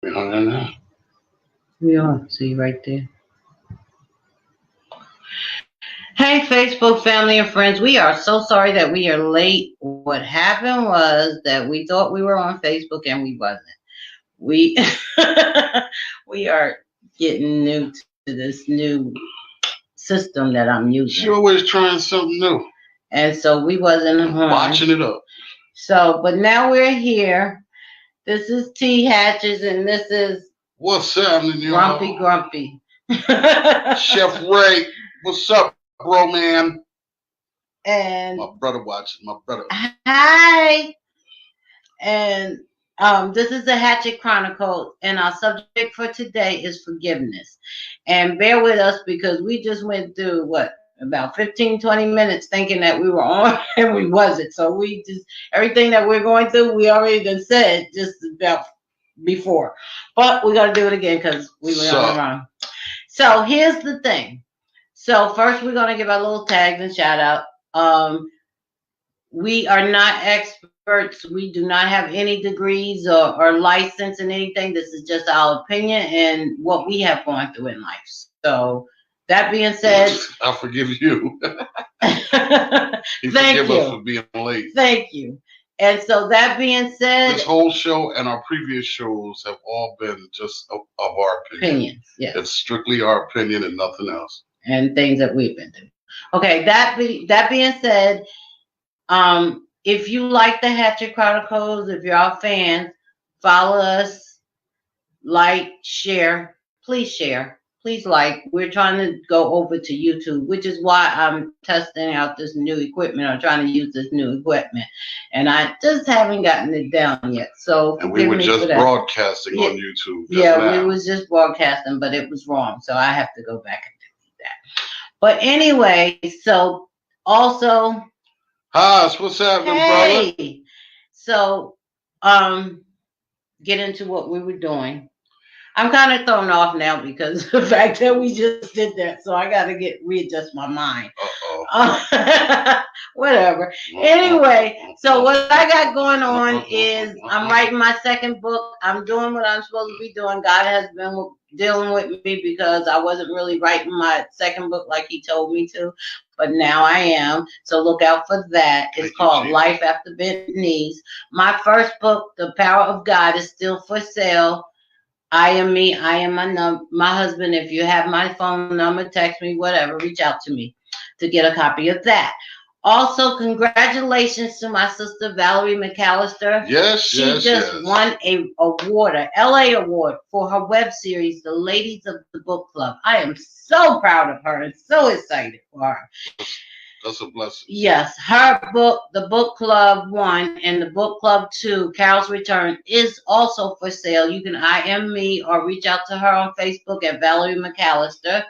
We hung in there. We are. See right there. Hey, Facebook family and friends. We are so sorry that we are late. What happened was that we thought we were on Facebook and we wasn't. We we are getting new to this new system that I'm using. She always trying something new. And so we wasn't on. Botching it up. So, but now we're here. This is T Hatches and this is what's happening, y'all? Grumpy. Chef Ray, what's up, bro, man? And my brother watching. My brother. Hi. And this is the Hatchett Chronicles, and our subject for today is forgiveness. And bear with us because we just went through about 15, 20 minutes thinking that we were on and we wasn't. So we just, everything that we're going through, we already done said just about before. But we're going to do it again because we were on the wrong. So here's the thing. So first we're going to give our little tags and shout out. We are not experts. We do not have any degrees or license in anything. This is just our opinion and what we have gone through in life. So that being said, I forgive you. Thank you us for being late. Thank you. And so that being said, this whole show and our previous shows have all been just of our opinion. Yes. It's strictly our opinion and nothing else. And things that we've been through. Okay, that being said, if you like the Hatchet Chronicles, if you're our fans, follow us, like, share, please like. We're trying to go over to YouTube, which is why I'm testing out this new equipment. I'm trying to use this new equipment, and I just haven't gotten it down yet. So and we were just broadcasting on YouTube. We was just broadcasting, but it was wrong, so I have to go back and do that. But anyway, so also. Haas, what's happening, brother? So, get into what we were doing. I'm kind of thrown off now because of the fact that we just did that. So I got to readjust my mind. Whatever. Anyway, so what I got going on is I'm writing my second book. I'm doing what I'm supposed to be doing. God has been dealing with me because I wasn't really writing my second book like he told me to. But now I am. So look out for that. It's called Life After Bent Knees. My first book, The Power of God, is still for sale. I am me. I am my husband. If you have my phone number, text me, whatever, reach out to me to get a copy of that. Also, congratulations to my sister, Valerie McAllister. Yes, she just won an award, an LA award for her web series, The Ladies of the Book Club. I am so proud of her and so excited for her. That's a blessing. Yes, her book, The Book Club 1 and The Book Club 2, Carol's Return, is also for sale. You can IM me or reach out to her on Facebook at Valerie McAllister.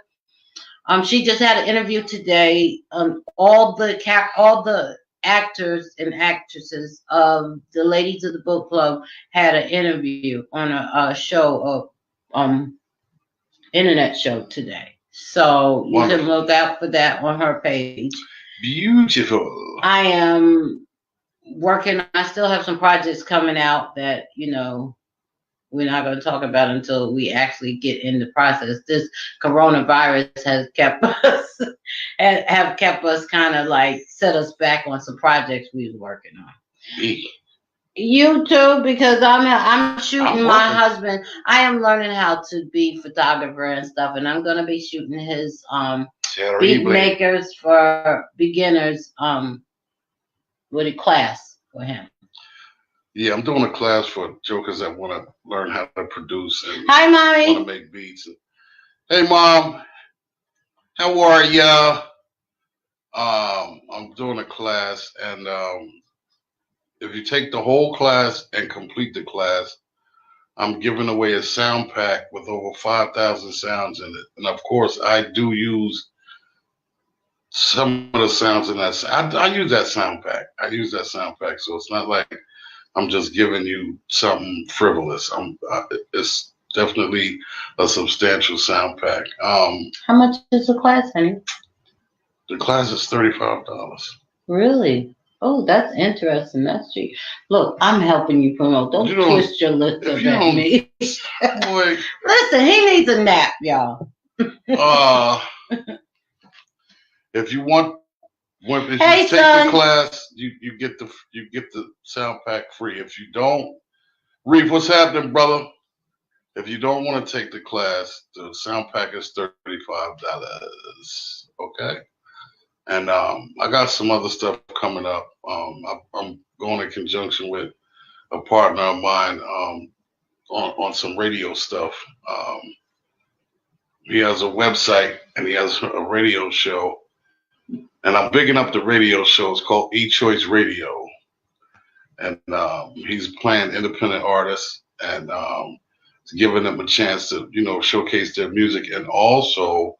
She just had an interview today. All the actors and actresses of the Ladies of the Book Club had an interview on a show, internet show today. So you can look out for that on her page. Beautiful. I am working. I still have some projects coming out that, we're not going to talk about until we actually get in the process. This coronavirus has kept us, kind of like set us back on some projects we was working on. Me. You too, because I'm shooting my husband. I am learning how to be photographer and stuff, and I'm going to be shooting his beat makers for beginners with a class for him. Yeah, I'm doing a class for jokers that want to learn how to produce and Hi, Mommy. Want to make beats. Hey, Mom. How are ya? I'm doing a class, and if you take the whole class and complete the class, I'm giving away a sound pack with over 5,000 sounds in it. And of course, I do use some of the sounds in that. I use that sound pack. So it's not like I'm just giving you something frivolous. It's definitely a substantial sound pack. How much is the class, honey? The class is $35. Really? Oh, that's interesting. That's cheap. Look, I'm helping you promote. Don't twist your lips up at me. Boy. Listen, he needs a nap, y'all. If you want, if you take the class, you get the sound pack free. If you don't, Reef, what's happening, brother? If you don't want to take the class, the sound pack is $35. Okay. And I got some other stuff coming up. I'm going in conjunction with a partner of mine on some radio stuff. He has a website and he has a radio show. And I'm bigging up the radio show. It's called E-Choice Radio. And he's playing independent artists and giving them a chance to, showcase their music. And also,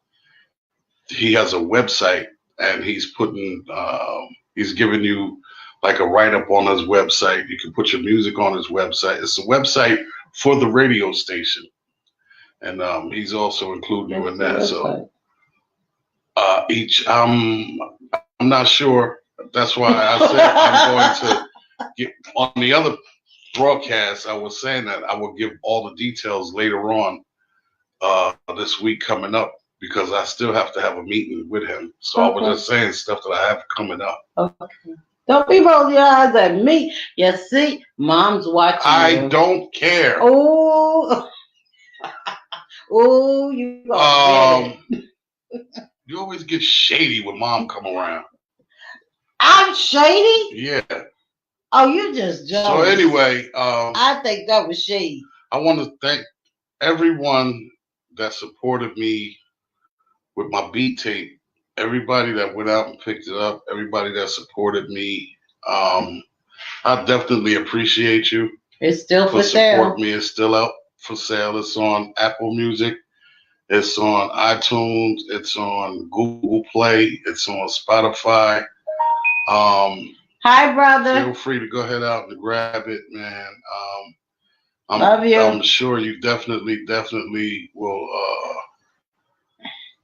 he has a website. And he's giving you like a write-up on his website. You can put your music on his website. It's a website for the radio station. And he's also including you in that. So I'm not sure. That's why I said I'm going to get on the other broadcast. I was saying that I will give all the details later on this week coming up. Because I still have to have a meeting with him. So I was just saying stuff that I have coming up. Okay. Don't be rolling your eyes at me. You see, Mom's watching I don't care. Oh. Oh, you you always get shady when Mom come around. I'm shady? Yeah. Oh, you just jealous. So anyway, I think that was shady. I want to thank everyone that supported me with my beat tape, everybody that went out and picked it up, everybody that supported me, I definitely appreciate you. It's still for sale. Support me. It's still out for sale. It's on Apple Music. It's on iTunes. It's on Google Play. It's on Spotify. Hi, brother. Feel free to go ahead out and grab it, man. Love you. I'm sure you definitely will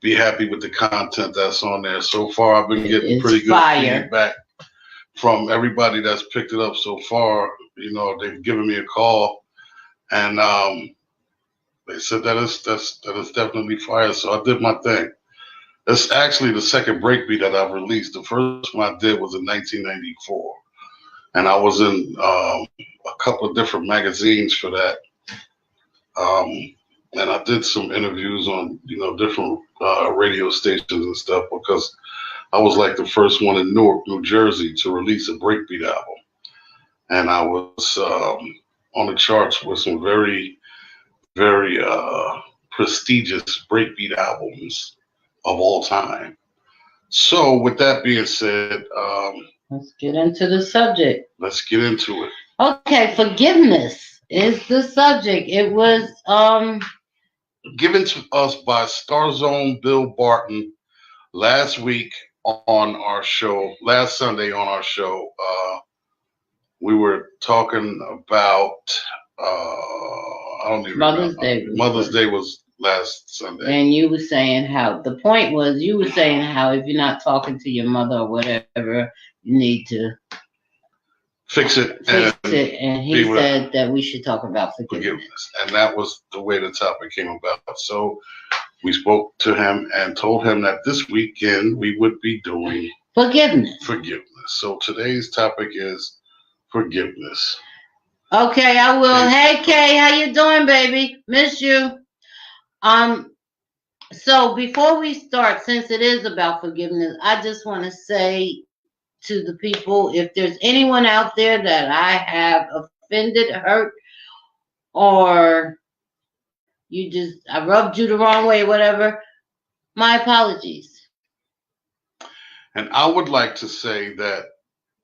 be happy with the content that's on there. So far, I've been getting pretty good feedback from everybody that's picked it up so far. They've given me a call, and they said that is definitely fire. So I did my thing. It's actually the second breakbeat that I've released. The first one I did was in 1994, and I was in a couple of different magazines for that. And I did some interviews on, different radio stations and stuff because I was like the first one in Newark, New Jersey to release a breakbeat album. And I was on the charts with some very, very prestigious breakbeat albums of all time. So with that being said, let's get into the subject. Let's get into it. Okay, forgiveness is the subject. It was given to us by Starzone Bill Barton last week on our show, last Sunday on our show. We were talking about I don't even Mother's remember. Day. Mother's Day was last Sunday. And you were saying how the point was you were saying how if you're not talking to your mother or whatever, you need to fix it. And he said that we should talk about forgiveness. And that was the way the topic came about. So we spoke to him and told him that this weekend we would be doing forgiveness. So today's topic is forgiveness. Okay, I will. Hey, Kay, how you doing, baby? Miss you. So before we start, since it is about forgiveness, I just want to say to the people, if there's anyone out there that I have offended, hurt, or I rubbed you the wrong way, whatever, my apologies. And I would like to say that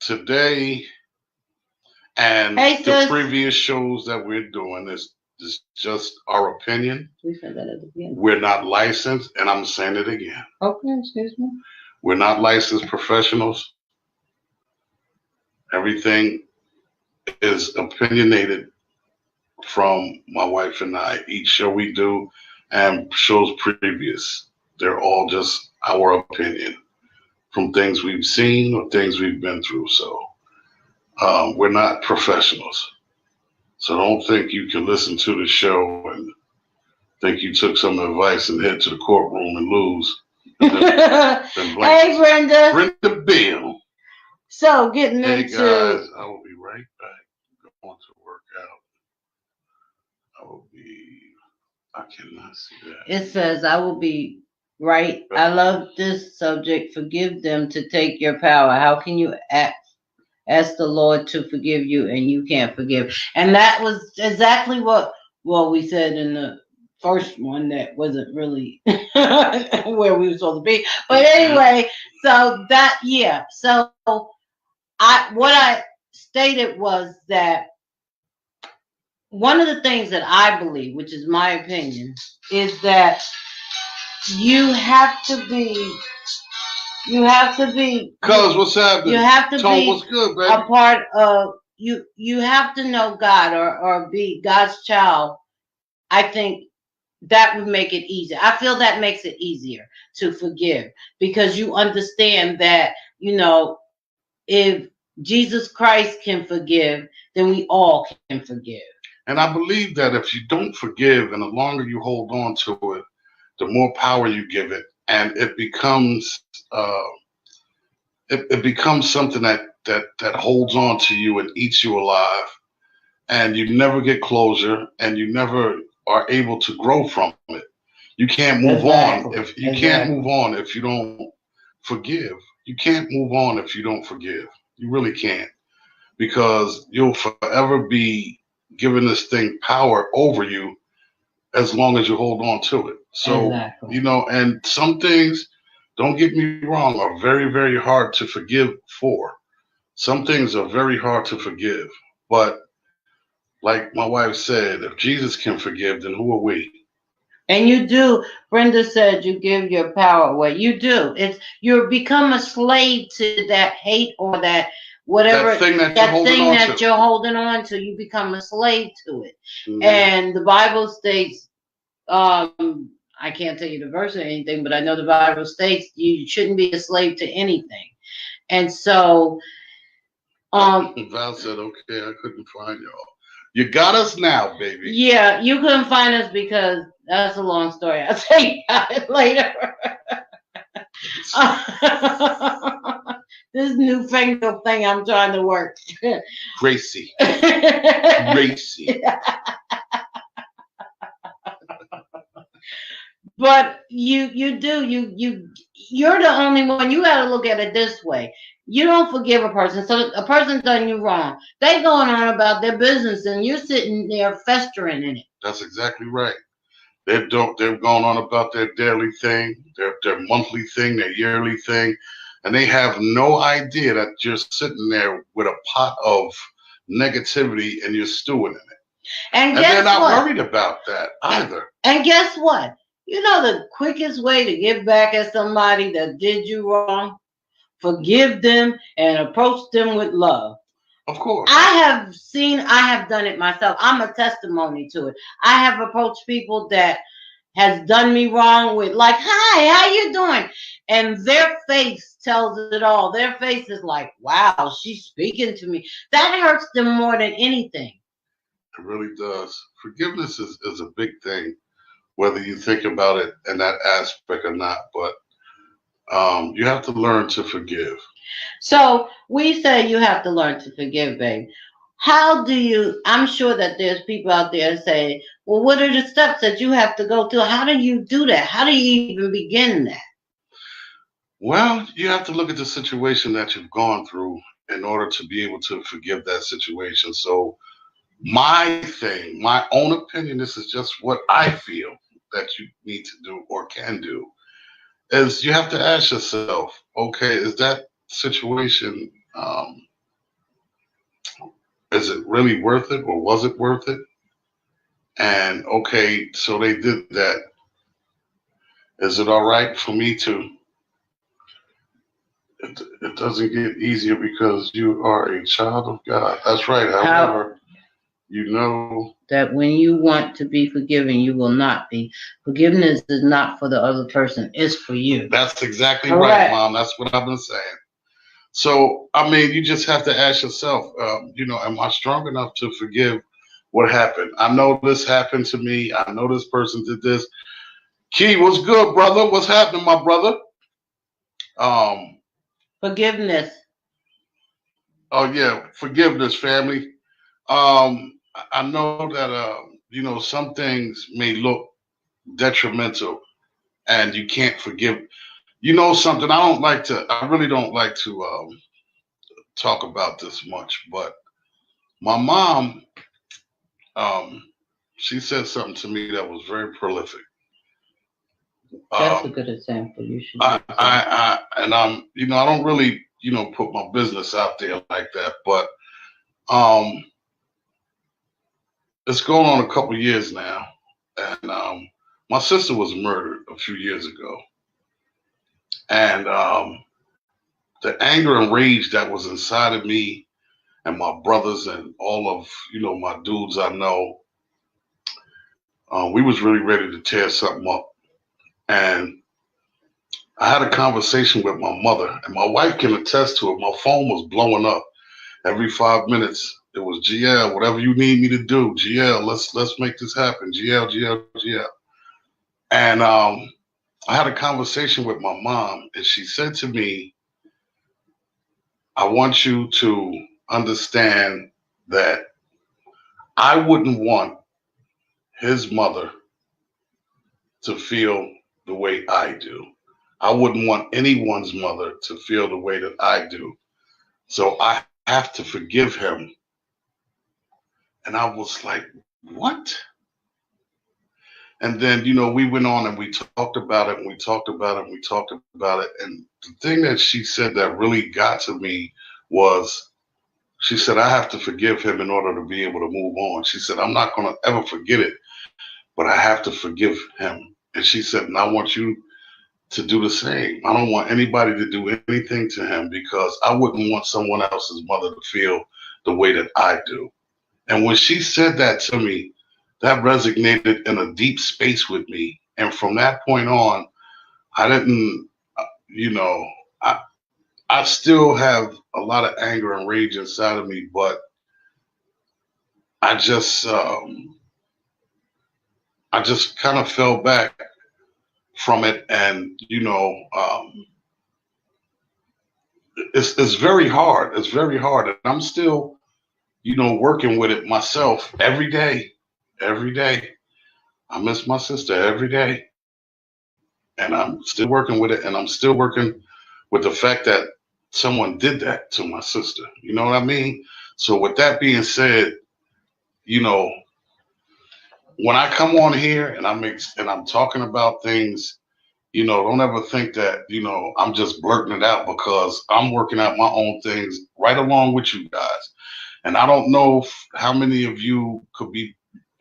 today and the previous shows that we're doing is just our opinion. We said that at the beginning. We're not licensed, and I'm saying it again. Okay, excuse me. We're not licensed professionals. Everything is opinionated from my wife and I. Each show we do and shows previous, they're all just our opinion. from things we've seen or things we've been through. So we're not professionals. So don't think you can listen to the show and think you took some advice and head to the courtroom and lose. Hey, Brenda. Brenda Bill. So getting hey into. Guys, I will be right back. Going to work out. I cannot see that. It says, I will be right. I love this subject. Forgive them to take your power. How can you ask the Lord to forgive you and you can't forgive? And that was exactly what, we said in the first one that wasn't really where we were supposed to be. But anyway, so that, yeah. So what I stated was that one of the things that I believe, which is my opinion, is that you have to be. Cuz, what's happening? You have to Tone, be what's good, baby? a part of you. You have to know God or be God's child. I think that would make it easier. I feel that makes it easier to forgive because you understand that, if Jesus Christ can forgive, then we all can forgive. And I believe that if you don't forgive and the longer you hold on to it, the more power you give it, and it becomes it becomes something that holds on to you and eats you alive, and you never get closure, and you never are able to grow from it. You can't move on if you can't move on if you don't forgive. You can't move on if you don't forgive. You really can't, because you'll forever be giving this thing power over you as long as you hold on to it. So, and some things, don't get me wrong, are very, very hard to forgive for. Some things are very hard to forgive. But like my wife said, if Jesus can forgive, then who are we? And you do. Brenda said you give your power away. You do. You become a slave to that hate or that whatever, that thing that you're holding on to. You become a slave to it. Mm-hmm. And the Bible states, I can't tell you the verse or anything, but I know the Bible states you shouldn't be a slave to anything. And so Val said, okay, I couldn't find y'all. You got us now, baby. Yeah, you couldn't find us because that's a long story. I'll tell you about it later. This newfangled thing I'm trying to work. Gracie. But you're the only one. You got to look at it this way. You don't forgive a person, so a person's done you wrong. They going on about their business, and you're sitting there festering in it. That's exactly right. They've gone on about their daily thing, their monthly thing, their yearly thing, and they have no idea that you're sitting there with a pot of negativity and you're stewing in it. And they're not worried about that either. And guess what? You know the quickest way to get back at somebody that did you wrong? Forgive them and approach them with love. Of course. I have done it myself. I'm a testimony to it. I have approached people that has done me wrong with like, hi, how you doing? And their face tells it all. Their face is like, wow, she's speaking to me. That hurts them more than anything. It really does. Forgiveness is a big thing, whether you think about it in that aspect or not. But you have to learn to forgive. So we say you have to learn to forgive, babe. How do you, I'm sure that there's people out there saying, well, what are the steps that you have to go through? How do you do that? How do you even begin that? Well, you have to look at the situation that you've gone through in order to be able to forgive that situation. So my own opinion, this is just what I feel that you need to do or can do, is you have to ask yourself, okay, is that situation, is it really worth it or was it worth it? And okay, so they did that. Is it all right for me to? It doesn't get easier because you are a child of God. That's right. However, You know that when you want to be forgiven, you will not be. Forgiveness is not for the other person, it's for you. that's exactly right, Correct. Mom. That's what I've been saying. So, I mean, you just have to ask yourself, am I strong enough to forgive what happened? I know this happened to me. I know this person did this. Key, what's good, brother? What's happening, my brother? Um, Forgiveness. oh yeah, forgiveness, family. I know that some things may look detrimental, and you can't forgive. You know something? I don't like to. I really don't like to talk about this much, but my mom, um, she said something to me that was very prolific. That's a good example. You should I, use that. and I don't really, put my business out there like that, but um, it's going on a couple years now, and my sister was murdered a few years ago, and the anger and rage that was inside of me and my brothers and all of my dudes I know, we was really ready to tear something up, and I had a conversation with my mother, and my wife can attest to it. My phone was blowing up every 5 minutes. It was GL, whatever you need me to do. GL, let's make this happen. GL, GL, GL. And I had a conversation with my mom, and she said to me, I want you to understand that I wouldn't want his mother to feel the way I do. I wouldn't want anyone's mother to feel the way that I do. So I have to forgive him. And I was like, what? And then, we went on and we talked about it and we talked about it and we talked about it. And the thing that she said that really got to me was she said, I have to forgive him in order to be able to move on. She said, I'm not going to ever forget it, but I have to forgive him. And she said, and I want you to do the same. I don't want anybody to do anything to him because I wouldn't want someone else's mother to feel the way that I do. And when she said that to me, that resonated in a deep space with me. And from that point on, I didn't, you know, I, I still have a lot of anger and rage inside of me, but I just, I just kind of fell back from it, and it's very hard. It's very hard, and I'm still, working with it myself every day. Every day, I miss my sister every day, and I'm still working with it, and I'm still working with the fact that someone did that to my sister. You know what I mean? So with that being said, you know, when I come on here and I'm talking about things, don't ever think that, I'm just blurting it out because I'm working out my own things right along with you guys. And I don't know how many of you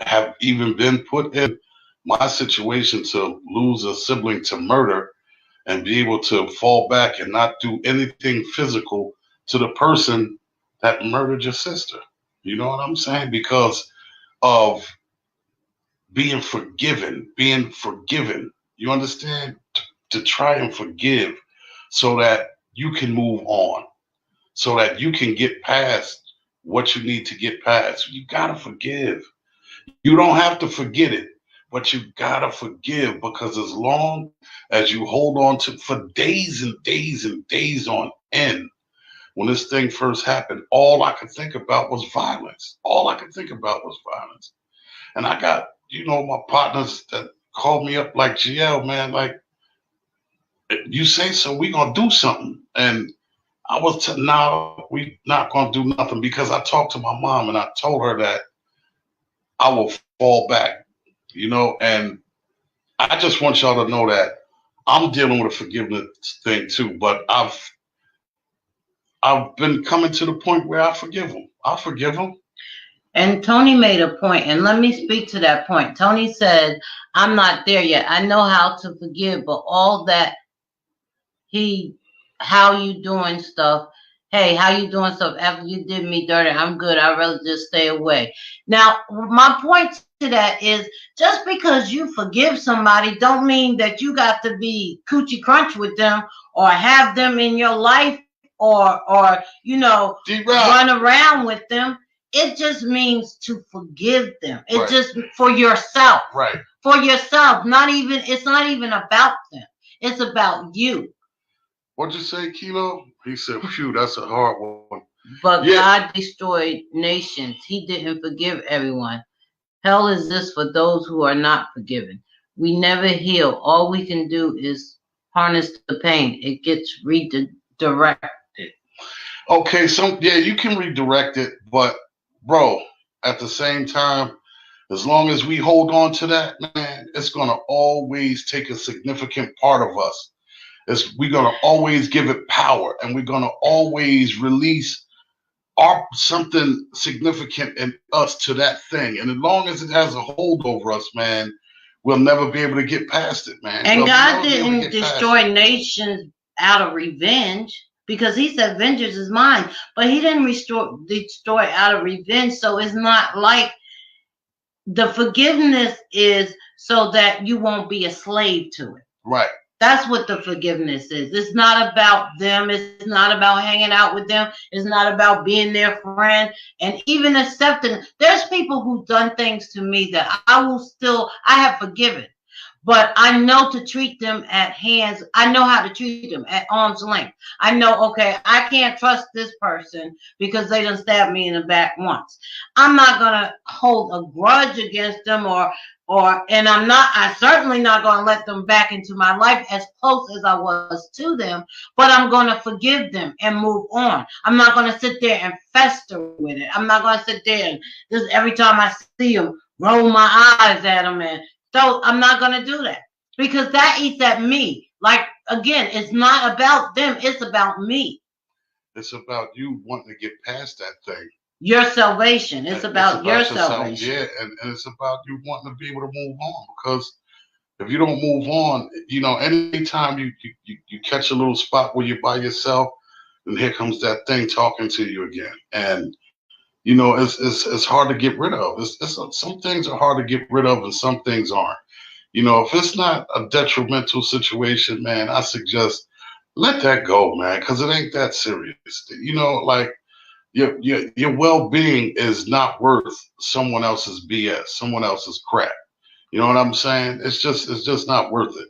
have even been put in my situation to lose a sibling to murder and be able to fall back and not do anything physical to the person that murdered your sister. You know what I'm saying? Because of being forgiven. You understand? To try and forgive so that you can move on, so that you can get past what you need to get past. You gotta forgive. You don't have to forget it, but you gotta forgive because as long as you hold on to for days and days and days on end, when this thing first happened, all I could think about was violence. All I could think about was violence. And I got, my partners that called me up like GL, man, like, you say so, we gonna do something. And I was no, we not gonna do nothing because I talked to my mom and I told her that I will fall back, and I just want y'all to know that I'm dealing with a forgiveness thing too, but I've been coming to the point where I forgive them. I forgive them. And Tony made a point, and let me speak to that point. Tony said, I'm not there yet. I know how to forgive, but all that how you doing stuff, hey, how you doing? So after you did me dirty, I'm good. I'd rather just stay away. Now, my point to that is just because you forgive somebody don't mean that you got to be coochie crunch with them or have them in your life or run around with them. It just means to forgive them. It just for yourself. Right. For yourself. It's not even about them. It's about you. What'd you say, Kilo? He said, phew, that's a hard one. But God destroyed nations. He didn't forgive everyone. Hell exists for those who are not forgiven. We never heal. All we can do is harness the pain. It gets redirected. Okay, you can redirect it, but bro, at the same time, as long as we hold on to that, man, it's gonna always take a significant part of us. We're gonna always give it power, and we're gonna always release something significant in us to that thing. And as long as it has a hold over us, man, we'll never be able to get past it, man. And God didn't destroy nations out of revenge, because he said vengeance is mine, but he didn't destroy out of revenge. So it's not like the forgiveness is so that you won't be a slave to it. Right. That's what the forgiveness is. It's not about them. It's not about hanging out with them. It's not about being their friend and even accepting. There's people who've done things to me that I have forgiven. But I know to treat them at hands. I know how to treat them at arm's length. I know, okay, I can't trust this person because they done stabbed me in the back once. I'm not going to hold a grudge against them and I'm certainly not going to let them back into my life as close as I was to them, but I'm going to forgive them and move on. I'm not going to sit there and fester with it. I'm not going to sit there and just every time I see them, roll my eyes at them. And so I'm not going to do that because that eats at me. Like, again, it's not about them. It's about me. It's about you wanting to get past that thing. Your salvation. It's about your salvation. Yeah, and it's about you wanting to be able to move on, because if you don't move on, anytime you catch a little spot where you're by yourself, and here comes that thing talking to you again. And it's hard to get rid of. Some things are hard to get rid of and some things aren't. If it's not a detrimental situation, man, I suggest let that go, man, because it ain't that serious. Like your well-being is not worth someone else's BS, someone else's crap. You know what I'm saying? It's just not worth it.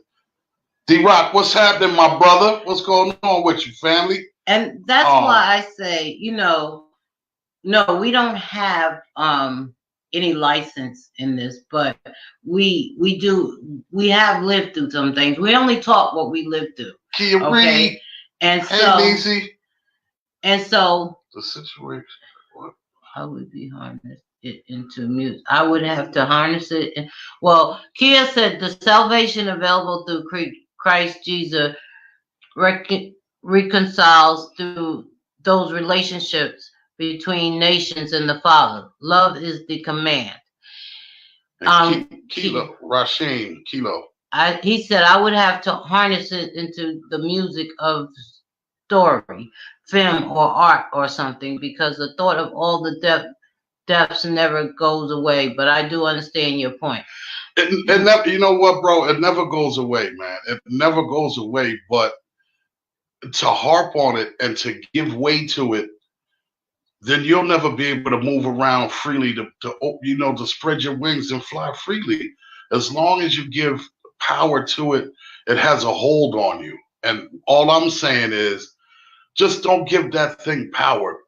D-Rock, what's happening, my brother? What's going on with you, family? And that's why I say, no, we don't have any license in this, but we have lived through some things. We only talk what we lived through. Okay. And so the situation. What? How would we harness it into music? I would have to harness it. Well, Kia said the salvation available through Christ Jesus reconciles through those relationships between nations and the Father. Love is the command. Kilo. He said I would have to harness it into the music of story, film, or art or something, because the thought of all the depths never goes away. But I do understand your point. It never, you know what, bro? It never goes away, man. It never goes away. But to harp on it and to give way to it, then you'll never be able to move around freely to spread your wings and fly freely. As long as you give power to it, it has a hold on you. And all I'm saying is, just don't give that thing power.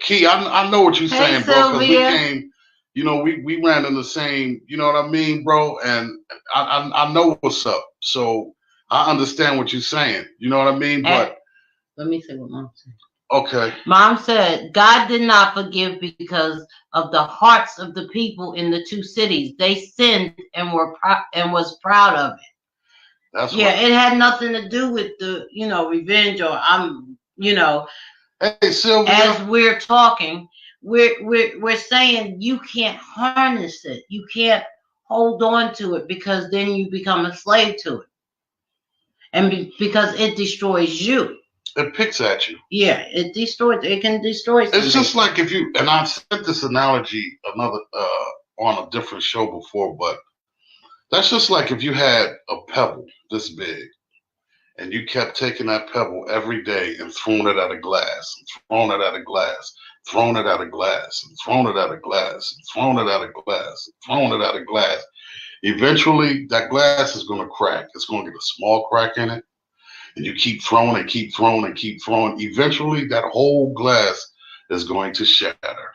Key, I know what you're saying, bro, because we came, we ran in the same, you know what I mean, bro? And I know what's up. So I understand what you're saying. You know what I mean? But let me say what Mom said. Okay. Mom said, God did not forgive because of the hearts of the people in the two cities. They sinned and was proud of it. That's it had nothing to do with the, revenge or Hey, Sylvia. As we're talking, we're saying you can't harness it. You can't hold on to it because then you become a slave to it. And because it destroys you. It picks at you. Yeah, it destroys. It can destroy something. It's just like if you, and I've said this analogy on a different show before, but that's just like if you had a pebble this big and you kept taking that pebble every day and throwing it at a glass, and throwing it at a glass, throwing it at a glass, and throwing it at a glass, and throwing it at a glass, and throwing it at a glass. Eventually, that glass is going to crack. It's going to get a small crack in it, and you keep throwing and keep throwing and keep throwing. Eventually, that whole glass is going to shatter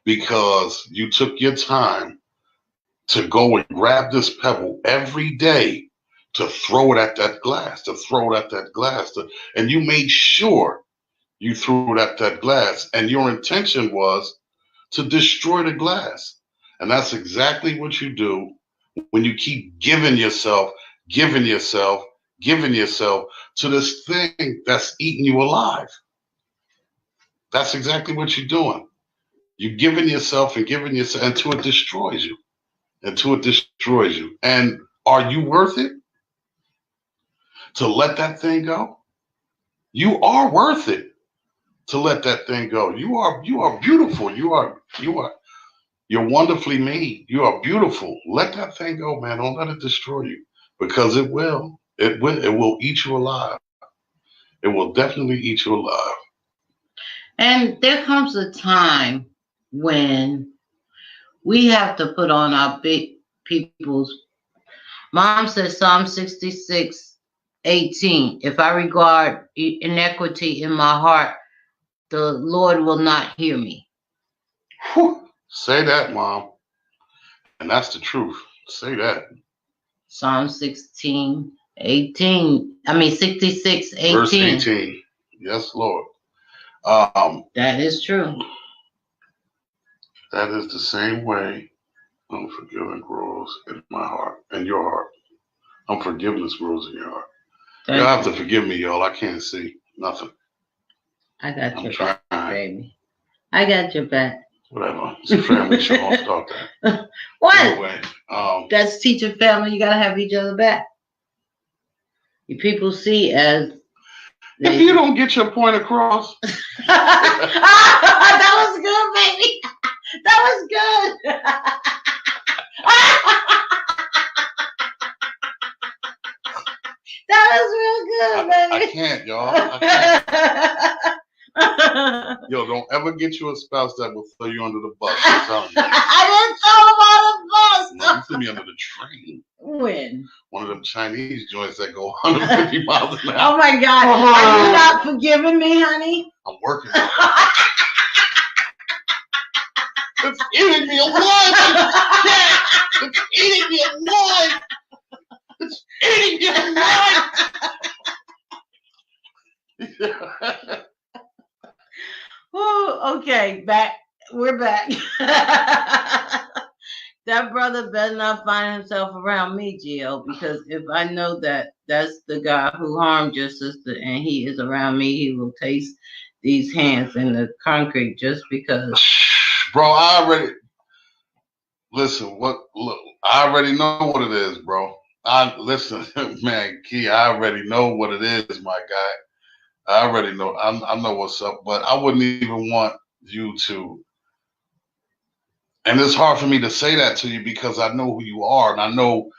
because you took your time to go and grab this pebble every day to throw it at that glass, to throw it at that glass, and you made sure you threw it at that glass, and your intention was to destroy the glass. And that's exactly what you do when you keep giving yourself to this thing that's eating you alive. That's exactly what you're doing. You're giving yourself until it destroys you. And are you worth it to let that thing go? You are worth it to let that thing go. You are beautiful. You're wonderfully made. You are beautiful. Let that thing go, man. Don't let it destroy you, because it will. It will eat you alive. It will definitely eat you alive. And there comes a time when we have to put on our big people's. Mom says Psalm 66:18. If I regard inequity in my heart, the Lord will not hear me. Whew. Say that, Mom. And that's the truth. Say that. Psalm 66:18. Verse 18. Yes, Lord. That is true. That is the same way unforgiveness grows in my heart, in your heart. Unforgiveness grows in your heart. Y'all have to forgive me, y'all. I can't see nothing. I got your back, baby. I got your back. Whatever. It's a family show. Don't start that. What? Anyway, that's teaching family. You gotta have each other back. You people see as if you don't get your point across. That was good, baby. That was good. That was real good, baby. I can't, y'all. Yo, don't ever get you a spouse that will throw you under the bus. I'm telling you. I didn't throw him on the bus. No, you threw me under the train. When? One of them Chinese joints that go 150 miles an hour. Oh my God. Are you not forgiving me, honey? I'm working on it. It's eating me alive. It's eating me alive. It's eating me alive. Ooh, okay, back. We're back. That brother better not find himself around me, Gio, because if I know that that's the guy who harmed your sister and he is around me, he will taste these hands in the concrete just because. Bro, I already know what it is, bro. Man, Key, I already know what it is, my guy. I already know. I know what's up, but I wouldn't even want you to. And it's hard for me to say that to you because I know who you are and I know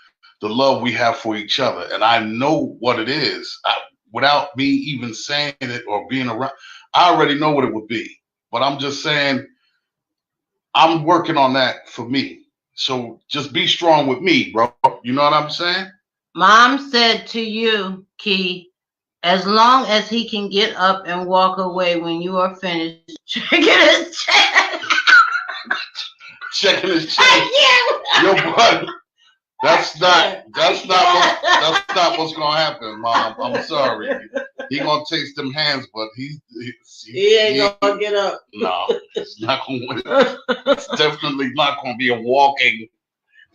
the love we have for each other. And I know what it is. Without me even saying it or being around, I already know what it would be. But I'm just saying, I'm working on that for me. So just be strong with me, bro. You know what I'm saying? Mom said to you, Key, as long as he can get up and walk away when you are finished checking his check. Checking his check. Yo, bud, that's not what's gonna happen, Mom. I'm sorry. He gonna taste them hands, but he ain't gonna get up. No, it's not gonna. It's definitely not gonna be a walking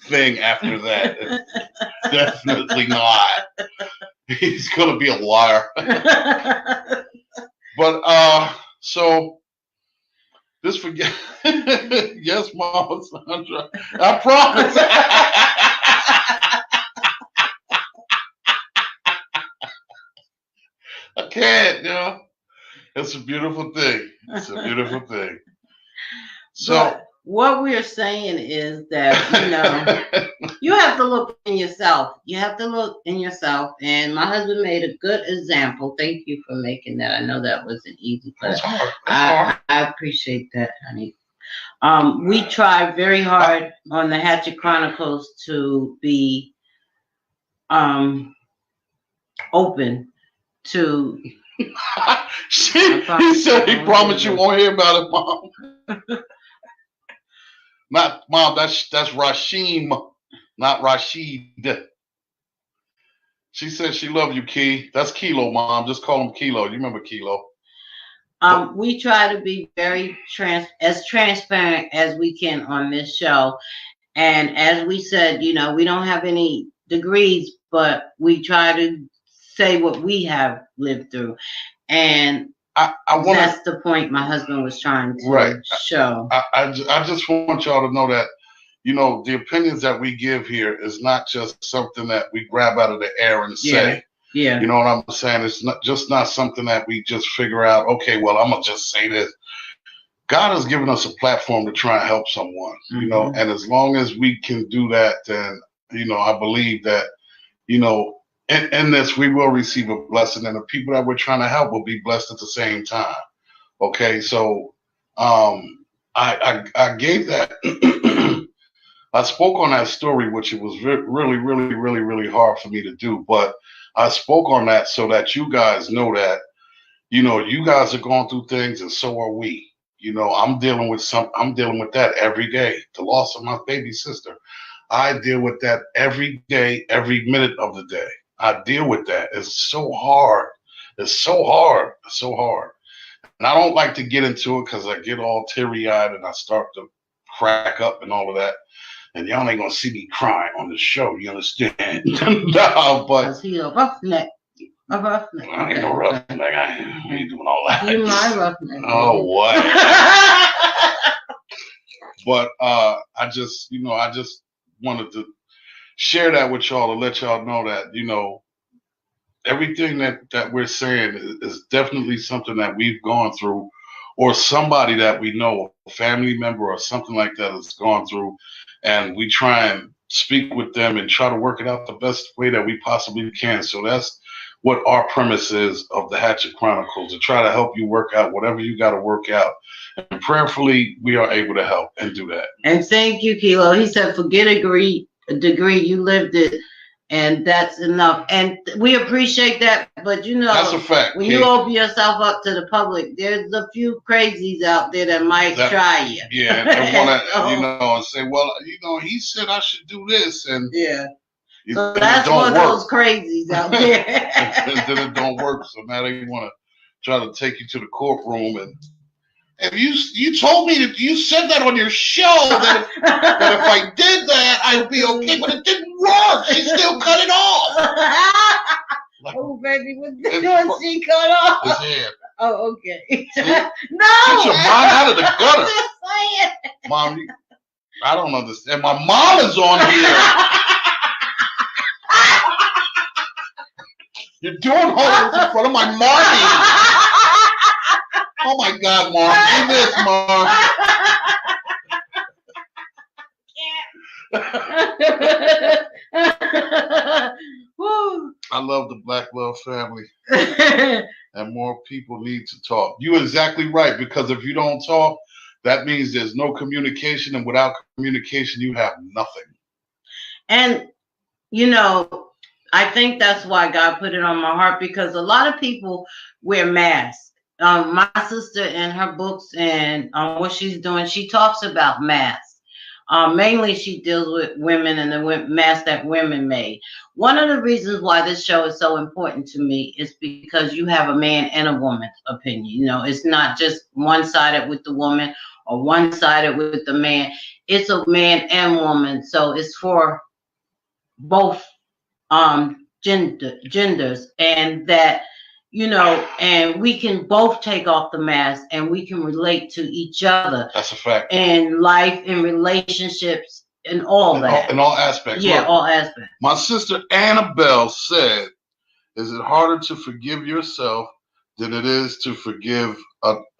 thing after that. It's definitely not. He's gonna be a liar. But so just forget. Yes, Mama Sandra. I promise. I can't, you know. It's a beautiful thing. It's a beautiful thing. So but what we're saying is that, you have to look in yourself. You have to look in yourself. And my husband made a good example. Thank you for making that. I know that wasn't easy, but it's hard. It's hard. I appreciate that, honey. We try very hard on the Hatchett Chronicles to be open to. He said he promised you won't hear about it, Mom. Not Mom. That's Rasheem, not Rashid. She said she love you, Key. That's Kilo, Mom. Just call him Kilo. You remember Kilo? We try to be very transparent as we can on this show. And as we said, we don't have any degrees, but we try to say what we have lived through. And that's the point my husband was trying to show. I just want y'all to know that, the opinions that we give here is not just something that we grab out of the air and say. Yeah. You know what I'm saying? It's not something that we just figure out, okay, well, I'm going to just say this. God has given us a platform to try and help someone, and as long as we can do that, then, I believe that, in this, we will receive a blessing, and the people that we're trying to help will be blessed at the same time. Okay, so I gave that. I spoke on that story, which it was really, really, really, really hard for me to do, but I spoke on that so that you guys know that, you guys are going through things, and so are we. I'm dealing with that every day. The loss of my baby sister. I deal with that every day, every minute of the day. I deal with that. It's so hard. It's so hard. It's so hard. And I don't like to get into it because I get all teary-eyed and I start to crack up and all of that. And y'all ain't gonna see me crying on the show. You understand? No, but he's a roughneck. A roughneck. I ain't no roughneck. I ain't doing all that. You my roughneck. Oh, what? But I just wanted to share that with y'all to let y'all know that, everything that we're saying is definitely something that we've gone through, or somebody that we know, a family member or something like that has gone through, and we try and speak with them and try to work it out the best way that we possibly can. So that's what our premise is of the Hatchett Chronicles, to try to help you work out whatever you got to work out. And prayerfully, we are able to help and do that. And thank you, Kilo. He said, forget a degree, you lived it, and that's enough. And we appreciate that, but that's a fact. When you open yourself up to the public, there's a few crazies out there that might try you. Yeah, and want to, and say, well, he said I should do this, and so that's one of those crazies out there. And then it don't work, so now they want to try to take you to the courtroom, and you told me that you said that on your show that if I did that I'd be okay, but it didn't work. She still cut it off. Oh, baby, what she cut off? His hair. Oh, okay. See? No. Get your mom out of the gutter. I'm just saying. Mom, I don't understand. My mom is on here. You're doing homework in front of my mommy. Oh my God, Mom. Do this, Mom. I love the Black Love family. And more people need to talk. You're exactly right, because if you don't talk, that means there's no communication, and without communication, you have nothing. And, I think that's why God put it on my heart, because a lot of people wear masks. My sister in her books and what she's doing, she talks about masks. Mainly she deals with women and the masks that women made. One of the reasons why this show is so important to me is because you have a man and a woman's opinion. It's not just one-sided with the woman or one-sided with the man. It's a man and woman. So it's for both genders, and that and we can both take off the mask and we can relate to each other. That's a fact. In life, in relationships, and all that. In all aspects. Yeah, look, all aspects. My sister Annabelle said, is it harder to forgive yourself than it is to forgive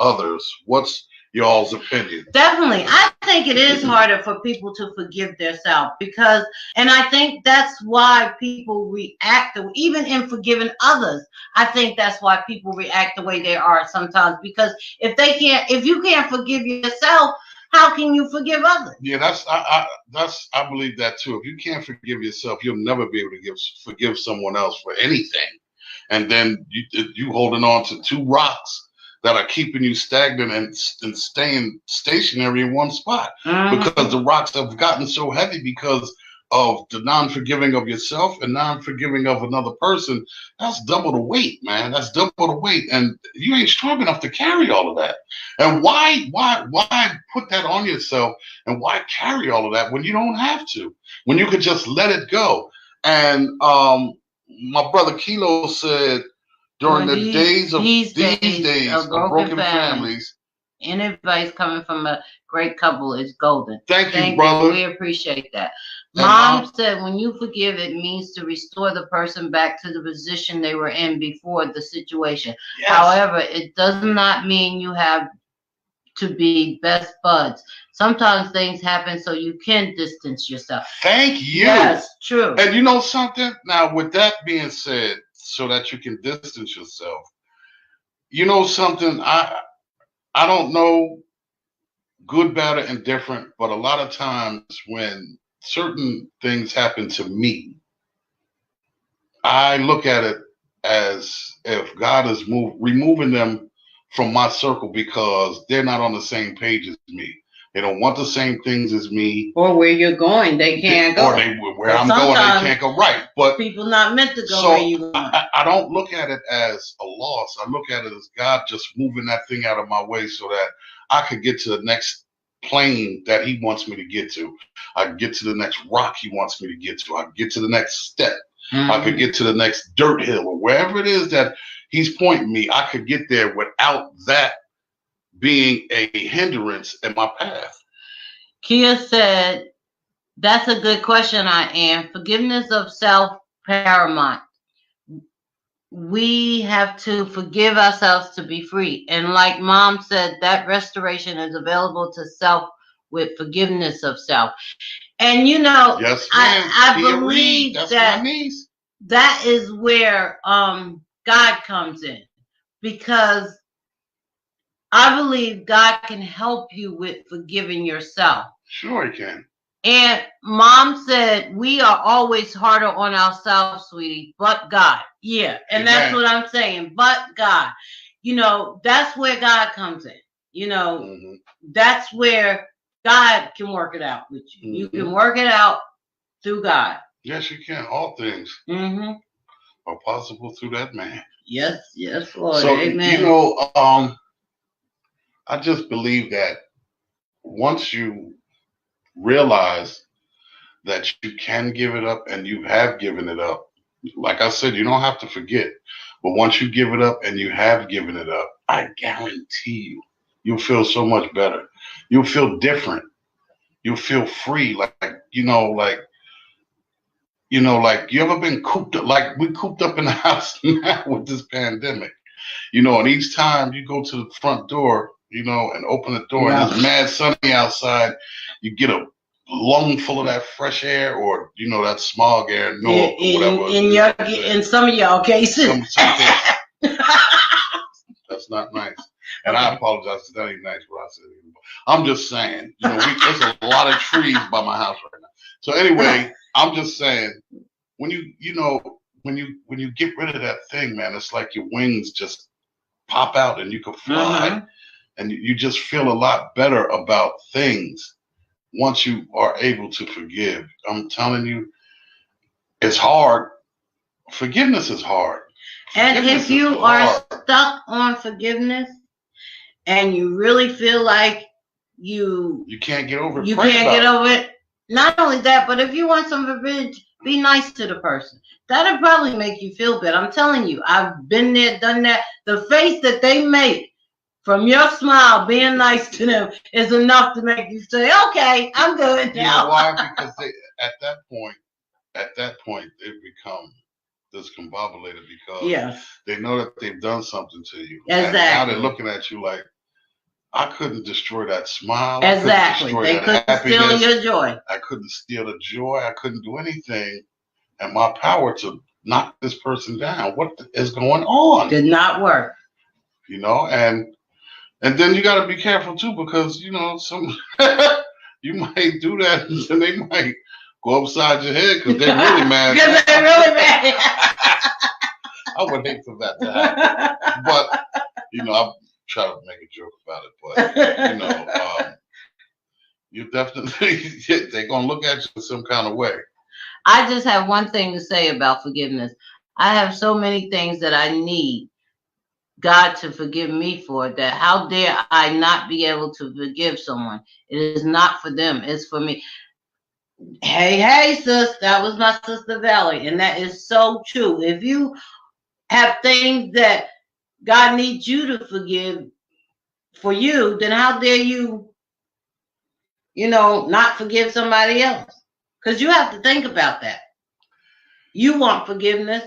others. What's y'all's opinion? Definitely. I think it is harder for people to forgive themselves because, and I think that's why people react, even in forgiving others. I think that's why people react the way they are sometimes, because if you can't forgive yourself, how can you forgive others? Yeah, I believe that too. If you can't forgive yourself, you'll never be able to forgive someone else for anything. And then you holding on to two rocks that are keeping you stagnant and staying stationary in one spot, because the rocks have gotten so heavy because of the non-forgiving of yourself and non-forgiving of another person. That's double the weight, man. That's double the weight, and you ain't strong enough to carry all of that. And why put that on yourself, and why carry all of that when you don't have to, when you could just let it go? And my brother Kilo said, during the days of broken families, and advice coming from a great couple is golden. Thank you, brother. We appreciate that. Mom said, when you forgive, it means to restore the person back to the position they were in before the situation. Yes. However, it does not mean you have to be best buds. Sometimes things happen so you can distance yourself. Thank you. Yes, true. And you know something? Now, with that being said, so that you can distance yourself, you know something? I don't know, good, bad, or indifferent, but a lot of times when certain things happen to me, I look at it as if God is removing them from my circle because they're not on the same page as me. They don't want the same things as me. Or where you're going, they can't go. Or where I'm going, they can't go. Right. But people not meant to go where you're going. I don't look at it as a loss. I look at it as God just moving that thing out of my way so that I could get to the next plane that he wants me to get to. I can get to the next rock he wants me to get to. I can get to the next step. I could get to the next dirt hill, or wherever it is that he's pointing me. I could get there without that being a hindrance in my path. Kia said, that's a good question, I am. Forgiveness of self paramount. We have to forgive ourselves to be free. And like Mom said, that restoration is available to self with forgiveness of self. And you know, yes, I believe that is where God comes in, because I believe God can help you with forgiving yourself. Sure he can. And Mom said, we are always harder on ourselves, sweetie, but God. Yeah. And Amen. That's what I'm saying. But God. You know, that's where God comes in. You know, that's where God can work it out with you. You can work it out through God. Yes, you can. All things are possible through that man. Yes, yes, Lord. So, Amen. You know, I just believe that once you realize that you can give it up and you have given it up, like I said, you don't have to forget. But once you give it up and you have given it up, I guarantee you'll feel so much better. You'll feel different. You'll feel free. Like you ever been cooped up? Like we cooped up in the house now with this pandemic. You know, and each time you go to the front door, you know, and open the door and it's mad sunny outside, you get a lung full of that fresh air, or you know, that smog air, or whatever. In some of y'all cases. Some cases. That's not nice. And I apologize. It's not even nice what I said. I'm just saying, you know, there's a lot of trees by my house right now. So anyway, I'm just saying, when you get rid of that thing, man, it's like your wings just pop out and you can fly, and you just feel a lot better about things once you are able to forgive. I'm telling you, it's hard. Forgiveness is hard. And if you are stuck on forgiveness and you really feel like you can't get over it, you can't get over it. Not only that, but if you want some revenge, be nice to the person. That'll probably make you feel better. I'm telling you, I've been there, done that. The face that they make from your smile, being nice to them, is enough to make you say, okay, I'm good now. You know why? Because at that point, they become discombobulated because Yeah. they know that they've done something to you. Exactly. And now they're looking at you like, I couldn't destroy that smile. Exactly. I couldn't destroy they couldn't steal your joy. I couldn't steal the joy. I couldn't do anything in my power to knock this person down. What is going on? Did not work. You know, and then you got to be careful too, because you know some you might do that and they might go upside your head because they're really mad. Because they're really mad. I would hate for that to happen, but you know, I try to make a joke about it. But you know, you definitely they're gonna look at you in some kind of way. I just have one thing to say about forgiveness. I have so many things that I need God to forgive me for, that how dare I not be able to forgive someone? It is not for them, it's for me. Hey, sis, that was my sister Valerie, and that is so true. If you have things that God needs you to forgive for you, then how dare you, not forgive somebody else? Because you have to think about that. You want forgiveness.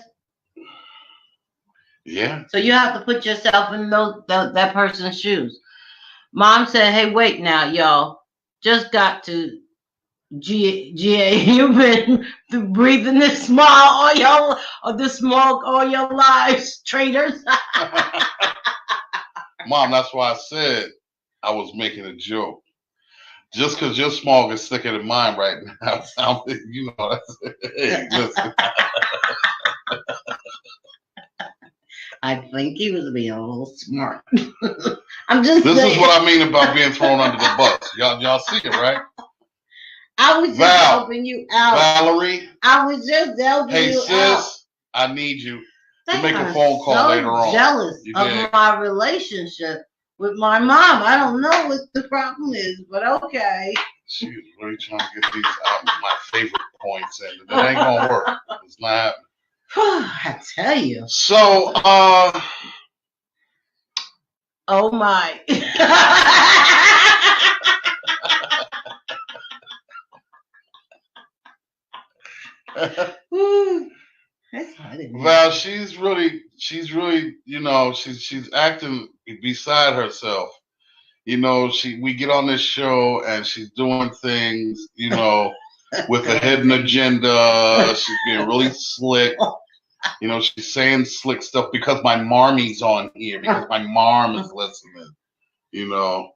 Yeah. So you have to put yourself in that person's shoes. Mom said, hey, wait now, y'all. Just got to GA. You've been breathing this small this smoke all your lives, traitors. Mom, that's why I said I was making a joke. Just because your smog is thicker than mine right now, you know, hey, listen. I think he was being a little smart. I'm just This saying. is what I mean about being thrown under the bus. Y'all see it, right? I was just helping you out. Valerie. I was just helping you out. Hey, sis, I need you to make a phone call later on. I'm jealous of my relationship with my mom. I don't know what the problem is, but okay. She was really trying to get these out of my favorite points, and it ain't gonna work. It's not. I tell you. So, oh my. Well, she's really, you know, she's acting beside herself. You know, we get on this show and she's doing things, you know, with a hidden agenda. She's being really slick. You know, she's saying slick stuff because my marmy's on here, because my mom is listening. You know.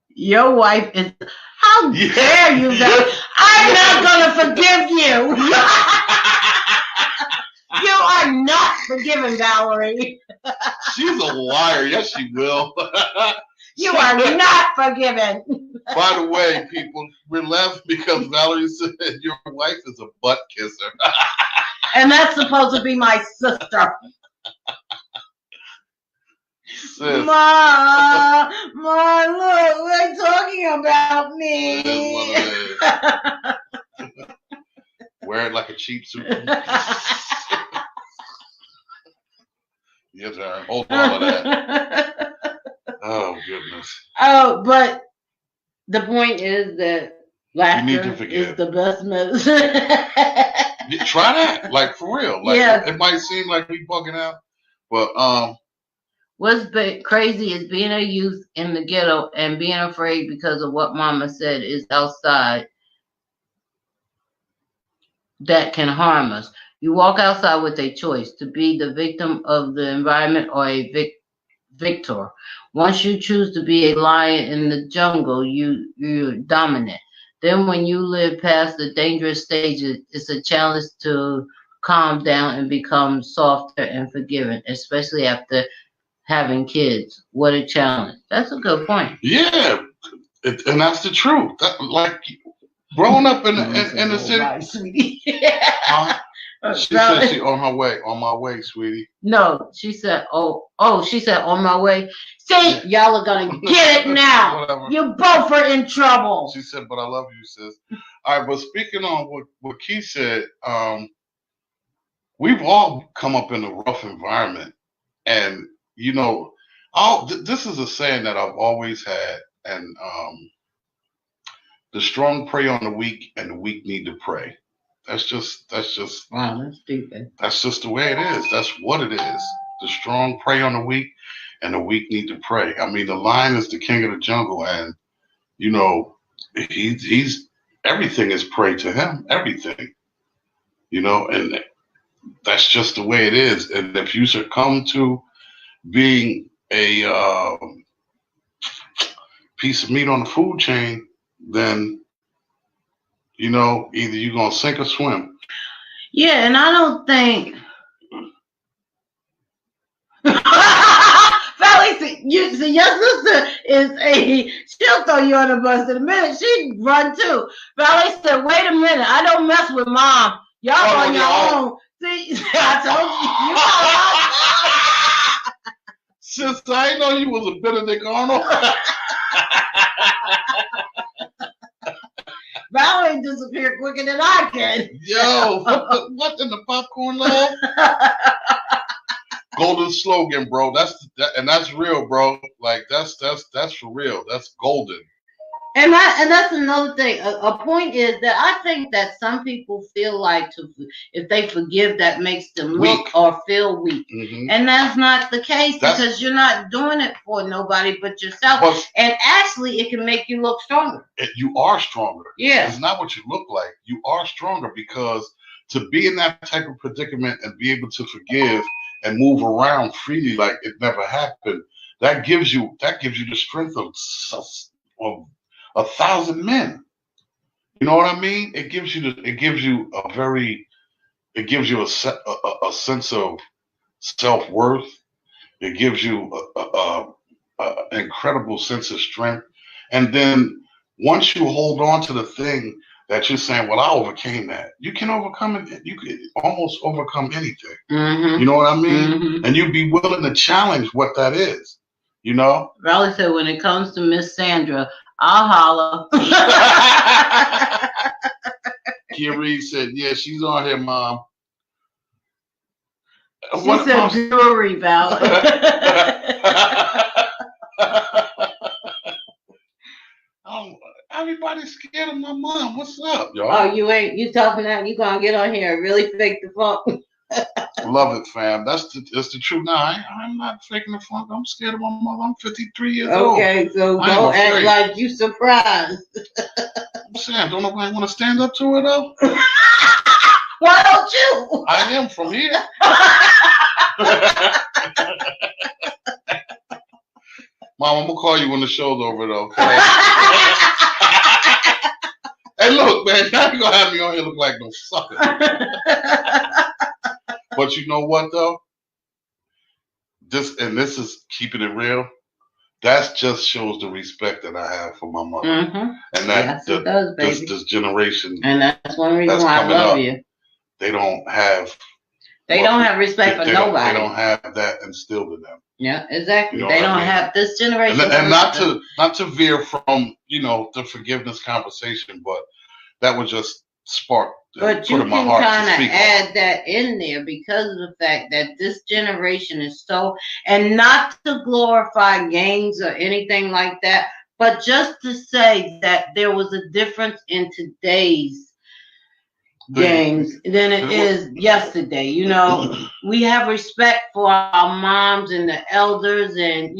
Your wife is. How dare you, Valerie? I'm not gonna forgive you. You are not forgiven, Valerie. She's a liar. Yes, she will. You are not forgiven. By the way, people, we're laughing because Valerie said your wife is a butt kisser. And that's supposed to be my sister. Sis. Ma, look, they're talking about me. Wear it like a cheap suit. Your turn. Hold on to that. Oh, goodness. Oh, but the point is that laughter is the best medicine. Try that, like, for real. Like, yeah. It might seem like we bugging out, but what's crazy is being a youth in the ghetto and being afraid because of what Mama said is outside that can harm us. You walk outside with a choice to be the victim of the environment or a victor. Once you choose to be a lion in the jungle, you're dominant. Then when you live past the dangerous stages, it's a challenge to calm down and become softer and forgiving, especially after having kids. What a challenge. That's a good point. Yeah, and that's the truth. Like, growing up in the city. She said she on my way, sweetie. No, she said, she said on my way. See, y'all are gonna get it now. Whatever. You both are in trouble. She said, but I love you, sis. All right, but speaking on what Keith said, we've all come up in a rough environment, and you know, this is a saying that I've always had, and the strong prey on the weak, and the weak need to pray. Wow, that's stupid. That's just the way it is. That's what it is. The strong prey on the weak, and the weak need to pray. I mean, the lion is the king of the jungle, and you know, he's everything is prey to him. Everything, and that's just the way it is. And if you succumb to being a piece of meat on the food chain, then either you're gonna sink or swim. Yeah, and I don't think. Valley, your sister she'll throw you on the bus in a minute. She'd run too. Valley said, wait a minute, I don't mess with mom. Y'all on your own. See, I told you. Sister, I didn't know you was a Benedict Arnold. Valerie disappeared quicker than I can. Yo, what in the popcorn lab? Golden slogan, bro. That's real, bro. Like that's for real. That's golden. And that's another thing. A point is that I think that some people feel like if they forgive, that makes them look or feel weak, and that's not the case because you're not doing it for nobody but yourself. And actually, it can make you look stronger. You are stronger. Yeah, it's not what you look like. You are stronger because to be in that type of predicament and be able to forgive and move around freely like it never happened, that gives you the strength of 1,000 men. You know what I mean? It gives you a sense of self-worth. It gives you an incredible sense of strength. And then once you hold on to the thing that you're saying, well, I overcame that. You can overcome it. You can almost overcome anything. You know what I mean? And you'd be willing to challenge what that is. Raleigh said, when it comes to Miss Sandra, I'll holler. Kia Reed said, yeah, she's on here, Mom. She said jewelry, Val. Oh, everybody's scared of my mom. What's up, y'all? Oh, you talking that? You gonna get on here and really fake the funk? Love it, fam. That's the truth. Now, I'm not faking the funk. I'm scared of my mother. I'm 53 years old. Okay, so don't act like you surprised. I'm saying, don't nobody want to stand up to her, though? Why don't you? I am from here. Mom, I'm going to call you when the show's over, though, okay? Hey, look, man, now you're going to have me on here look like no sucker. But you know what, though? This is keeping it real. That just shows the respect that I have for my mother. And that yes, it does, baby. This generation. And that's one reason why I love you. They don't have. They don't have respect for nobody. They don't have that instilled in them. Yeah, exactly. They don't have this generation. And not to veer from the forgiveness conversation, but that would just spark. But you can kind of add that in there because of the fact that this generation is so, and not to glorify gangs or anything like that, but just to say that there was a difference in today's gangs than it is yesterday. We have respect for our moms and the elders and,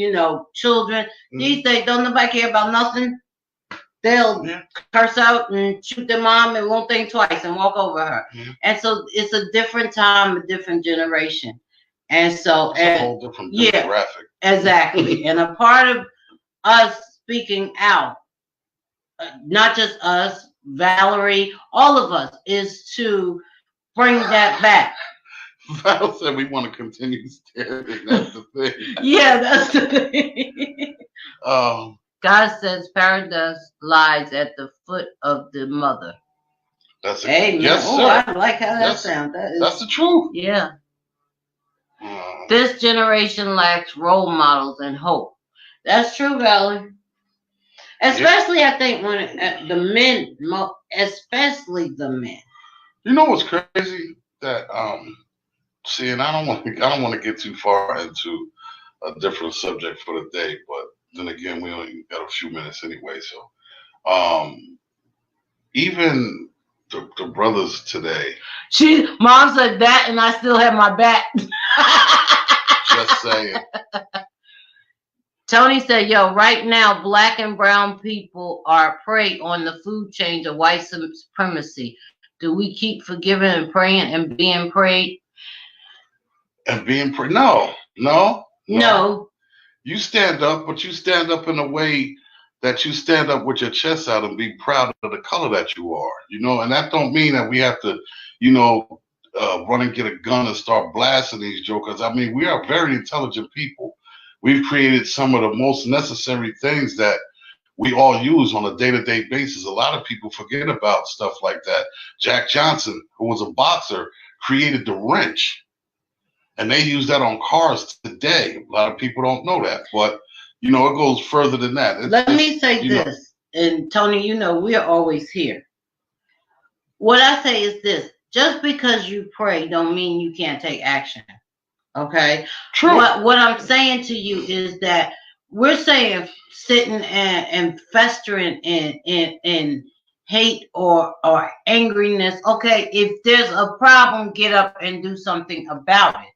children. These days, don't nobody care about nothing. They'll curse out and shoot their mom and won't think twice and walk over her. And so it's a different time, a different generation. And so, it's a whole different demographic. Exactly. And a part of us speaking out, not just us, Valerie, all of us, is to bring that back. Val said we want to continue staring. That's the thing. Yeah, that's the thing. God says paradise lies at the foot of the mother. That's it. Amen. Yes, oh, I like how that sounds. That's the truth. Yeah. This generation lacks role models and hope. That's true, Valerie. Especially, I think, when the men, especially the men. You know what's crazy? That see, and I don't want to get too far into a different subject for the day, but then again, we only got a few minutes anyway. So, even the brothers today. Mom said that, and I still have my back. Just saying. Tony said, yo, right now, black and brown people are prey on the food chain of white supremacy. Do we keep forgiving and praying and being prayed? And being prayed? No. No. You stand up, but you stand up in a way that you stand up with your chest out and be proud of the color that you are, and that don't mean that we have to, run and get a gun and start blasting these jokers. I mean, we are very intelligent people. We've created some of the most necessary things that we all use on a day-to-day basis. A lot of people forget about stuff like that. Jack Johnson, who was a boxer, created the wrench. And they use that on cars today. A lot of people don't know that. But, it goes further than that. Let me say this. And, Tony, we're always here. What I say is this. Just because you pray don't mean you can't take action. Okay? True. What I'm saying to you is that we're saying sitting and festering in hate or angriness. Okay, if there's a problem, get up and do something about it.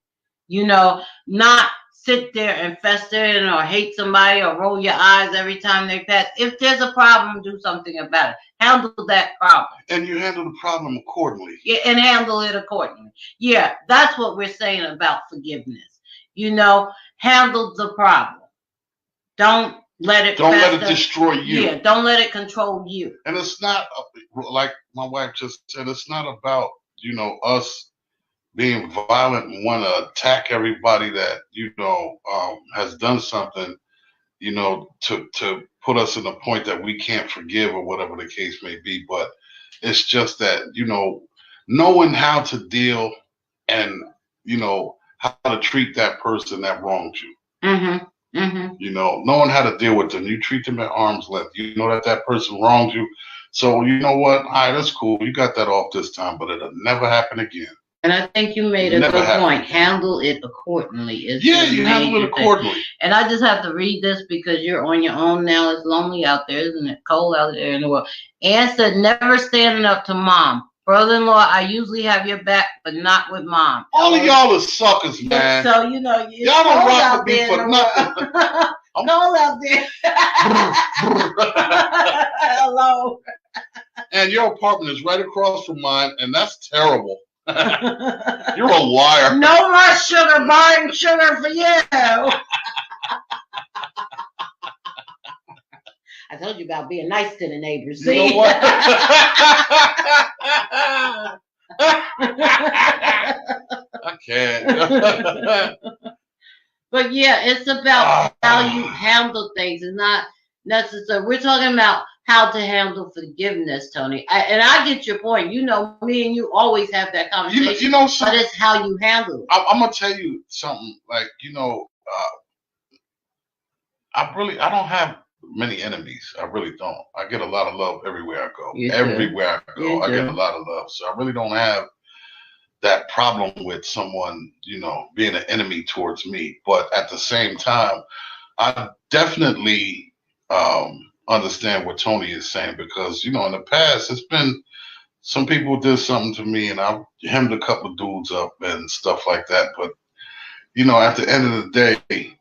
Not sit there and fester in or hate somebody or roll your eyes every time they pass. If there's a problem, do something about it. Handle that problem. And you handle the problem accordingly. Yeah, and handle it accordingly. Yeah, that's what we're saying about forgiveness. Handle the problem. Don't let it destroy you. Yeah, don't let it control you. And it's not, like my wife just said, it's not about, us being violent and want to attack everybody that, has done something, to put us in a point that we can't forgive or whatever the case may be. But it's just that, knowing how to deal and, how to treat that person that wronged you. Mm-hmm. Mm-hmm. Knowing how to deal with them. You treat them at arm's length. You know that person wronged you. So you know what? All right, that's cool. You got that off this time, but it'll never happen again. And I think you made a good point. Handle it accordingly. You handle it accordingly. And I just have to read this because you're on your own now. It's lonely out there, isn't it? Cold out there in the world. Ann said, never standing up to mom. Brother-in-law, I usually have your back, but not with mom. All of y'all are suckers, man. So, y'all don't rock with me for nothing. Cold out there. Hello. And your apartment is right across from mine, and that's terrible. You're a liar. No more sugar, buying sugar for you. I told you about being nice to the neighbors. See? You know what? I can't. But yeah, it's about how you handle things. It's not necessary. We're talking about how to handle forgiveness, Tony. I get your point. Me and you always have that conversation. But it's how you handle it. I'm gonna tell you something. Like I don't have many enemies. I really don't. I get a lot of love everywhere I go. Everywhere I go, I get a lot of love. So I really don't have that problem with someone, being an enemy towards me. But at the same time, I definitely understand what Tony is saying because, in the past, it's been some people did something to me and I hemmed a couple of dudes up and stuff like that. But, at the end of the day,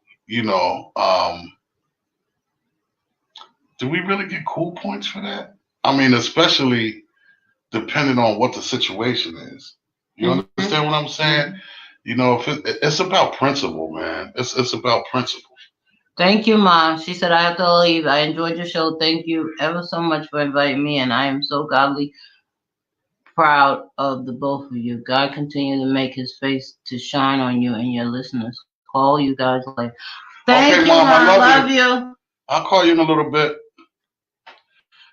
do we really get cool points for that? I mean, especially depending on what the situation is. You understand what I'm saying? It's about principle, man. It's about principle. Thank you, Mom. She said, I have to leave. I enjoyed your show. Thank you ever so much for inviting me. And I am so godly proud of the both of you. God continue to make his face to shine on you and your listeners. Call you guys later. Thank you, Mom. I love you. I'll call you in a little bit.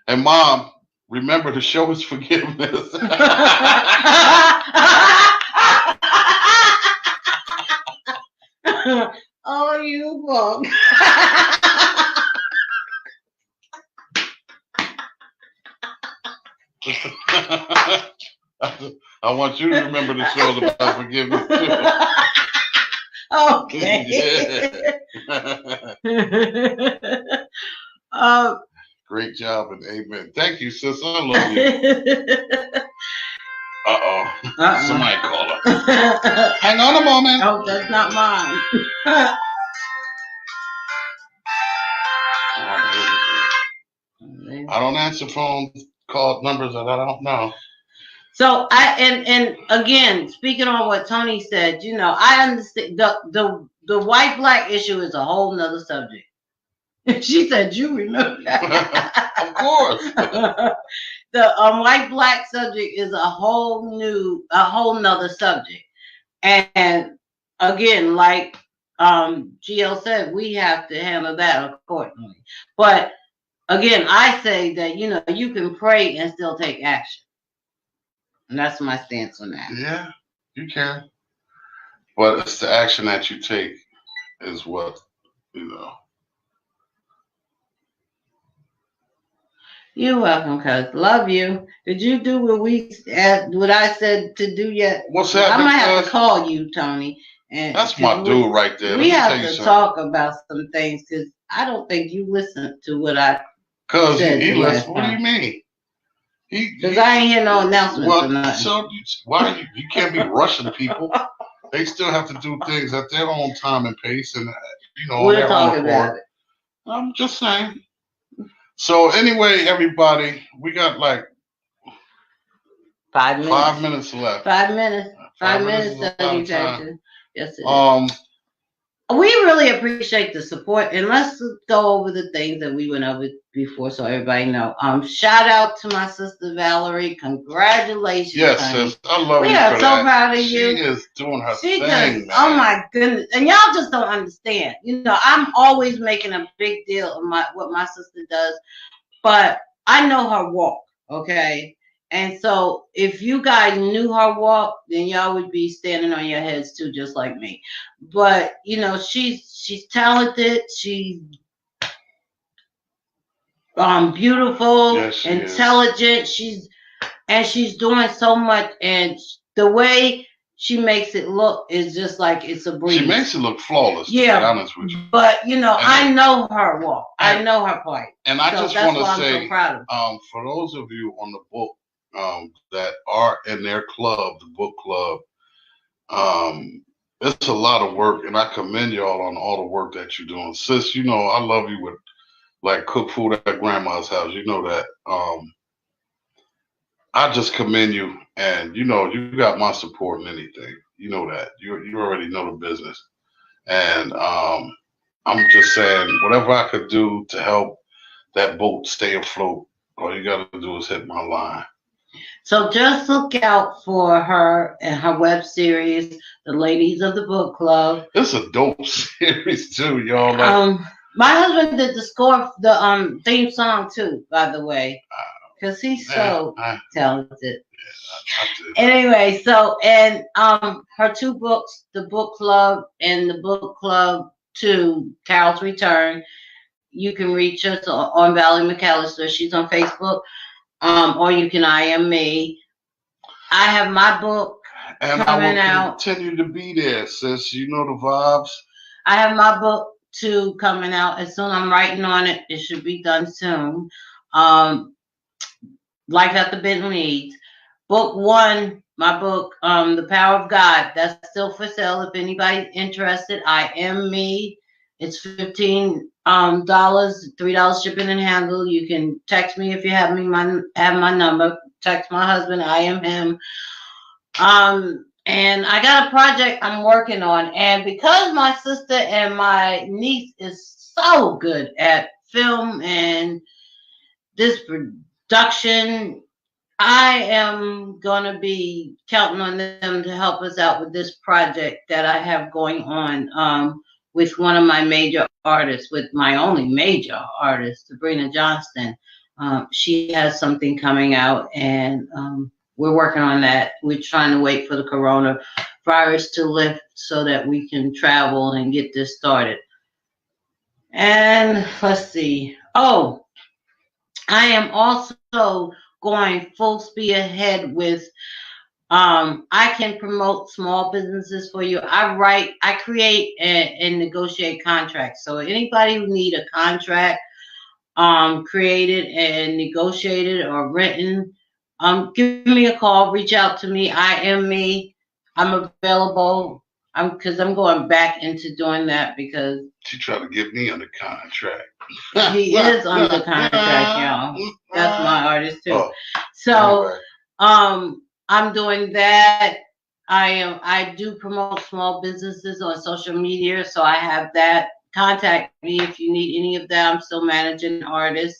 And Mom, remember the show is forgiveness. Oh, you bug. I want you to remember the show about forgiveness too. Okay. Great job and amen. Thank you, sis. I love you. Somebody call her. Hang on a moment. Oh, that's not mine. I don't answer phone call numbers that I don't know. So and again, speaking on what Tony said, I understand the white black issue is a whole nother subject. She said, "You remember that?" Of course. The white black subject is a whole nother subject. And again, like GL said, we have to handle that accordingly. But again, I say that you can pray and still take action. And that's my stance on that. Yeah, you can. But it's the action that you take is what, You're welcome, cuz. Love you. Did you do what I said to do yet? What's that? I might have to call you, Tony. And that's my dude right there. We have to talk about some things because I don't think you listened to what I said. He listened. What do you mean? Because I ain't hear no announcements or nothing. So why you can't be rushing people? They still have to do things at their own time and pace, and we'll talk about it. I'm just saying. So anyway, everybody, we got like 5 minutes. 5 minutes left. 5 minutes. 5 minutes. Yes, it is. We really appreciate the support, and let's go over the things that we went over before, so everybody know. Shout out to my sister Valerie. Congratulations, yes, honey. Sis. I love you. We are so proud of you. She is doing her thing, man. Oh my goodness, and y'all just don't understand. I'm always making a big deal of what my sister does, but I know her walk, okay. And so if you guys knew her walk, then y'all would be standing on your heads too, just like me. But she's talented. She's beautiful, yes, intelligent. She's doing so much, and the way she makes it look is just like it's a breeze. She makes it look flawless. Yeah, to be honest with you. But I know her walk. I know her plight. And I just want to say, I'm so proud of for those of you on the book that are in their club, the book club, it's a lot of work, and I commend y'all on all the work that you're doing. Sis, I love you with like cook food at grandma's house. You know that. I just commend you, and you got my support in anything. You know that. You already know the business, and I'm just saying whatever I could do to help that boat stay afloat. All you got to do is hit my line. So just look out for her and her web series, The Ladies of the Book Club. It's a dope series too, y'all. My husband did the score, the theme song too, by the way, because he's so talented. Yeah, anyway, so and her 2 books, The Book Club and The Book Club 2, Carol's Return. You can reach us on Valerie McAllister. She's on Facebook. Or you can IM me. I have my book coming out. And I will continue to be there, sis. You know the vibes. I have my book 2 coming out. As soon as I'm writing on it, it should be done soon. Life After Bitten Leads. Book 1, my book, The Power of God. That's still for sale. If anybody's interested, IM me. It's $15, $3 shipping and handle. You can text me if you have my number. Text my husband. I am him. And I got a project I'm working on. And because my sister and my niece is so good at film and this production, I am going to be counting on them to help us out with this project that I have going on. With one of my major artists, with my only major artist, Sabrina Johnston. She has something coming out, and we're working on that. We're trying to wait for the coronavirus to lift so that we can travel and get this started. And let's see. Oh, I am also going full speed ahead with I can promote small businesses for you. I create and negotiate contracts. So anybody who need a contract, created and negotiated or written, give me a call, reach out to me. I am me. I'm available. Because I'm going back into doing that because She tried to get me under contract. he is under contract, y'all. That's my artist too. Oh, So, anyway. I'm doing that. I do promote small businesses on social media, so I have that. Contact me if you need any of that. I'm still managing artists.